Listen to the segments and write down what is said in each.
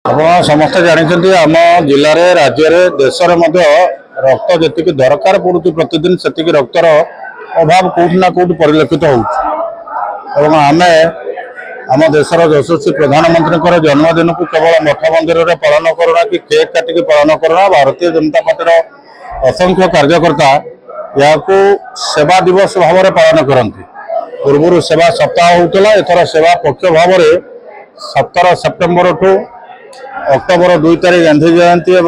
आप समस्त जानते आम जिले में राज्य में देश में रक्त जी दरकार पड़ू प्रतिदिन से रक्तर अभाव कौटि ना कौटि परिलक्षित होम आम देशर यशस्वी प्रधानमंत्री जन्मदिन को केवल मठ मंदिर में पालन करना कि केक काटिक पालन करना भारतीय जनता पार्टी असंख्य कार्यकर्ता या सेवा दिवस भाव में पालन करती। पूर्व सेवा सप्ताह होता एथर सेवा पक्ष भाव में 17 सेप्टेम्बर ठू अक्टोबर 2 तारीख गांधी जयंती और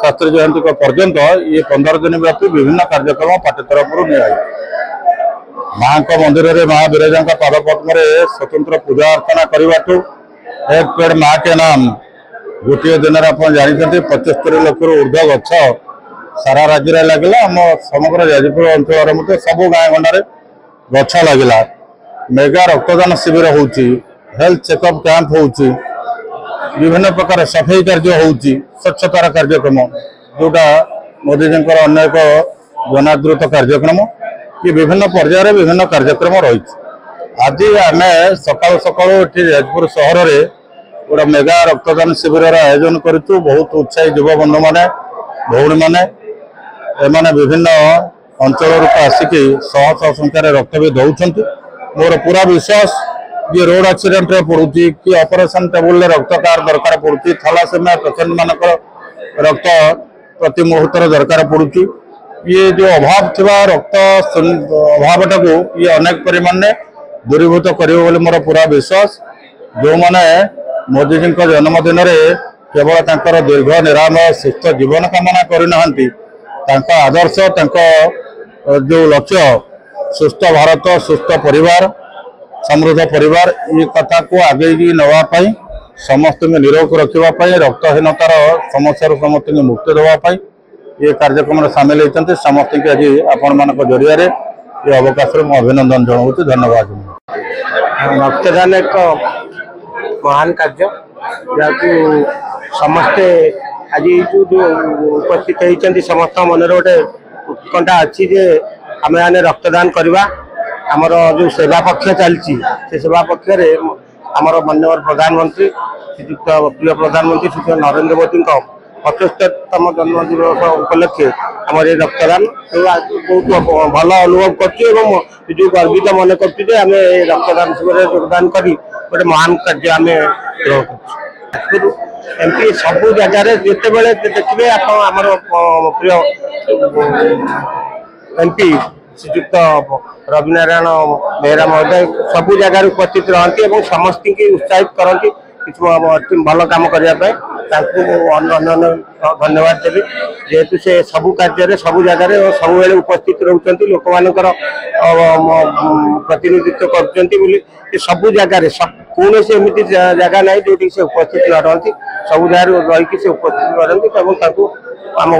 शास्त्री जयंती पर्यंत ये 15 दिन व्यापी विभिन्न कार्यक्रम पार्टी तरफ माँ मंदिर में माँ विरजा पादपद्म स्वतंत्र पूजा अर्चना करने एक पेड़ माँ के नाम गोटे दिन आप जानते 75 लाख ऊर्ध्व गछ सारा राज्य में लगे आम समग्र जाजपुर अंचल सब गाँ गंडे गछ लगे मेगा रक्तदान शिविर हो हेल्थ चेकअप कैंप हो विभिन्न प्रकार सफाई कार्य हो स्वच्छतार कार्यक्रम जोटा मोदी जी अन्य एक जनादृत कार्यक्रम कि विभिन्न पर्यायर विभिन्न कार्यक्रम रही। आज आम सका सका जाजपुर सहर में गोटे मेगा रक्तदान शिविर आयोजन करूँ। बहुत उत्साही युवा बंधु मैंने भौणी मैंने विभिन्न अंचल आसिक शह शह संख्यार रक्त भी दौरान मोर पूरा विश्वास ये रोड एक्सीडेंट रे पड़ुची कि ऑपरेशन टेबुल रक्त कार दरकार पड़ुची थैलासेमिया पेशेंट मानक रक्त प्रति मुहूर्त दरकार पड़ुची। ये जो अभाव थिबा रक्त अभावटा को ये अनेक परिमाण में दूरीभूत करियो बोली मोर पूरा विश्वास। जो माने मोदी जी जन्मदिन केवल तांकर दीर्घ निरामय सुस्थ जीवन कामना करनाहांती तांका आदर्श जो लक्ष्य सुस्थ भारत सुस्थ परिवार समृद्ध परिवार ये कथा को आगे नापी समस्त निरोग रखापी रक्तहीनतार समस्या समस्त मुक्ति देवाई ये कार्यक्रम सामिल होती समस्त आज आपण मान जरिया ये अवकाश में अभिनंदन जनाऊँ धन्यवाद। रक्तदान एक महान कार्य जहाँ समस्ते आज जो उपस्थित होती समस्त मन गोटे उत्कंठा अच्छी जे आम मैंने रक्तदान करवा आमर जो सेवा पक्ष चलती से सेवा पक्ष आमर माननीय प्रधानमंत्री श्रीयुक्त प्रिय प्रधानमंत्री श्री नरेंद्र मोदी 75तम जन्मदिन उपलक्षे आम ये रक्तदान बहुत भल अनुभव कर गर्वित मन करें रक्तदान शिविर योगदान कर गोटे महान कार्य आम एमती सबू जगार जिते बड़े देखिए आप प्रिय एमपी श्रीयुक्त रवि नारायण बेहरा महोदय सबू जगार उपस्थित रहती और समस्त की उत्साहित करती कि भल कम करने धन्यवाद देवी जेहेतु से सबू कार्य सबू जगार सब बेले उपस्थित रोचते लोक मानकर प्रतिनिधित्व कर सबू जगार कौन से एमती जगह ना जो से उपस्थित न रही सब जगह रही उपस्थित करती आम